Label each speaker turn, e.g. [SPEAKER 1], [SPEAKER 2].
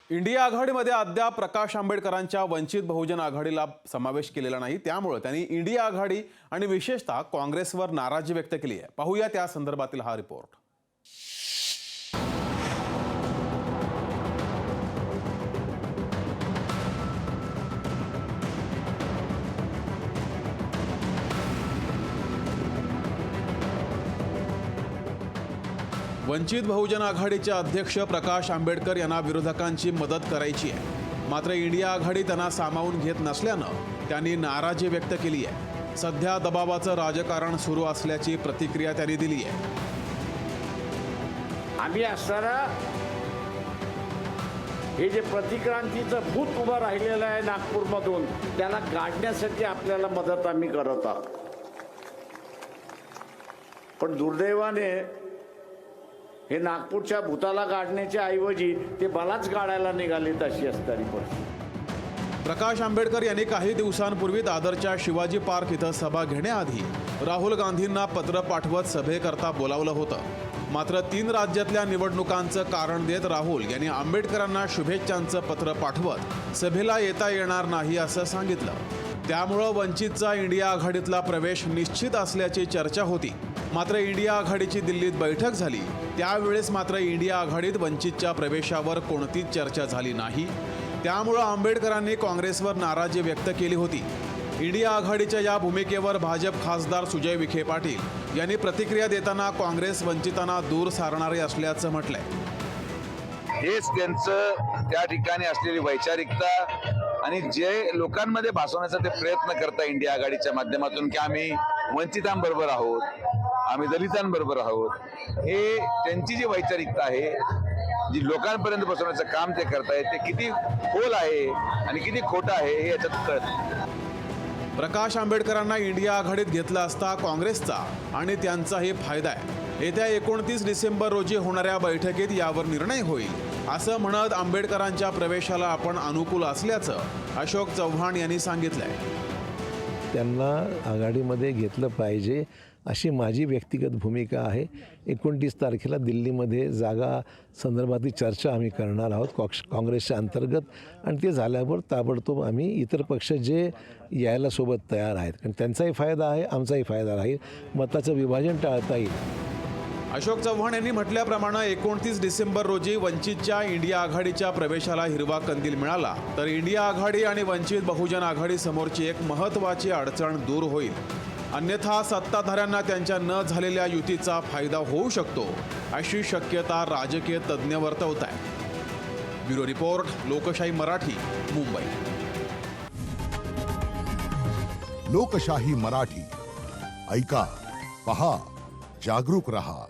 [SPEAKER 1] India आघाडीमध्ये अद्याप प्रकाश आंबेडकरांच्या वंचित बहुजन आघाडीला समावेश केलेला नाही। त्यामुळे त्यांनी इंडिया आघाडी आणि विशेषतः काँग्रेसवर नाराजी व्यक्त केली आहे। पाहूया त्या संदर्भातील हा रिपोर्ट। वंचित बहुजन आघाडीचे अध्यक्ष प्रकाश आंबेडकर यांना विरोधकांची मदत करायची आहे, मात्र इंडिया आघाडी त्यांना सामावून घेत नसल्यानं त्यांनी नाराजी व्यक्त केली आहे। सध्या दबावाचं राजकारण सुरू असल्याची प्रतिक्रिया त्यांनी दिली आहे।
[SPEAKER 2] आम्ही असताना हे जे प्रतिक्रांतीचं भूत उभं राहिलेलं आहे नागपूरमधून, त्याला गाडण्यासाठी आपल्याला मदत आम्ही करत आहोत। पण दुर्दैवाने हे नागपूरच्या भूताला गाडण्याच्या ऐवजी ते मलाच गाडायला निघालेत अशी असणारी परिस्थिती।
[SPEAKER 1] प्रकाश आंबेडकर यांनी काही दिवसांपूर्वी दादरच्या शिवाजी पार्क इथं सभा घेण्याआधी राहुल गांधींना पत्र पाठवत सभेकरता बोलावलं होतं। मात्र 3 राज्यातल्या निवडणुकांचं कारण देत राहुल यांनी आंबेडकरांना शुभेच्छांचं पत्र पाठवत सभेला येता येणार नाही असं सांगितलं। त्यामुळं वंचितचा इंडिया आघाडीतला प्रवेश निश्चित असल्याची चर्चा होती। मात्र इंडिया आघाडीची दिल्लीत बैठक झाली, त्यावेळेस मात्र इंडिया आघाडीत वंचितच्या प्रवेशावर कोणतीच चर्चा झाली नाही। त्यामुळं आंबेडकरांनी काँग्रेसवर नाराजी व्यक्त केली होती। इंडिया आघाडीच्या या भूमिकेवर भाजप खासदार सुजय विखे पाटील यांनी प्रतिक्रिया देताना काँग्रेस वंचितांना दूर सारणारे असल्याचं म्हटलंय।
[SPEAKER 3] हेच त्यांचं त्या ठिकाणी असलेली वैचारिकता आणि जे लोकांमध्ये भासवण्याचा ते प्रयत्न करता इंडिया आघाडीच्या माध्यमातून की आम्ही वंचितांबरोबर आहोत, आम्ही दलितांबरोबर आहोत, हे त्यांची जी वैचारिकता आहे, जी लोकांपर्यंत पोहोचवण्याचं काम ते करतायत, ते किती खोल आहे आणि किती खोटं आहे हे याच्यात कळतं।
[SPEAKER 1] प्रकाश आंबेडकरांना इंडिया आघाडीत घेतला असता काँग्रेसचा आणि त्यांचाही फायदा आहे। येत्या 29 डिसेंबर रोजी होणाऱ्या बैठकीत यावर निर्णय होईल असं म्हणत आंबेडकरांच्या प्रवेशाला आपण अनुकूल असल्याचं अशोक चव्हाण यांनी सांगितलंय।
[SPEAKER 4] त्यांना आघाडीमध्ये घेतलं पाहिजे अशी माझी व्यक्तिगत भूमिका आहे। 29 तारखेला दिल्लीमध्ये जागा संदर्भातील चर्चा आम्ही करणार आहोत काँग्रेसच्या अंतर्गत, आणि ते झाल्यावर ताबडतोब आम्ही इतर पक्ष जे यायला सोबत तयार आहेत, कारण त्यांचाही फायदा आहे, आमचाही फायदा राहील, मताचं विभाजन टाळता येईल।
[SPEAKER 1] अशोक चव्हाण यांनी म्हटल्याप्रमाणे 29 डिसेंबर रोजी वंचितच्या इंडिया आघाडीच्या प्रवेशाला हिरवा कंदील मिळाला तर इंडिया आघाडी आणि वंचित बहुजन आघाडी समोरची एक महत्त्वाची अडचण दूर होईल। अन्यथा सत्ताधाऱ्यांना त्यांच्या न झालेल्या युतीचा फायदा होऊ शकतो अशी शक्यता राजकीय तज्ज्ञ वर्तवत आहेत। ब्युरो रिपोर्ट, लोकशाही मराठी, मुंबई।
[SPEAKER 5] लोकशाही मराठी, ऐका, पहा, जागरूक रहा।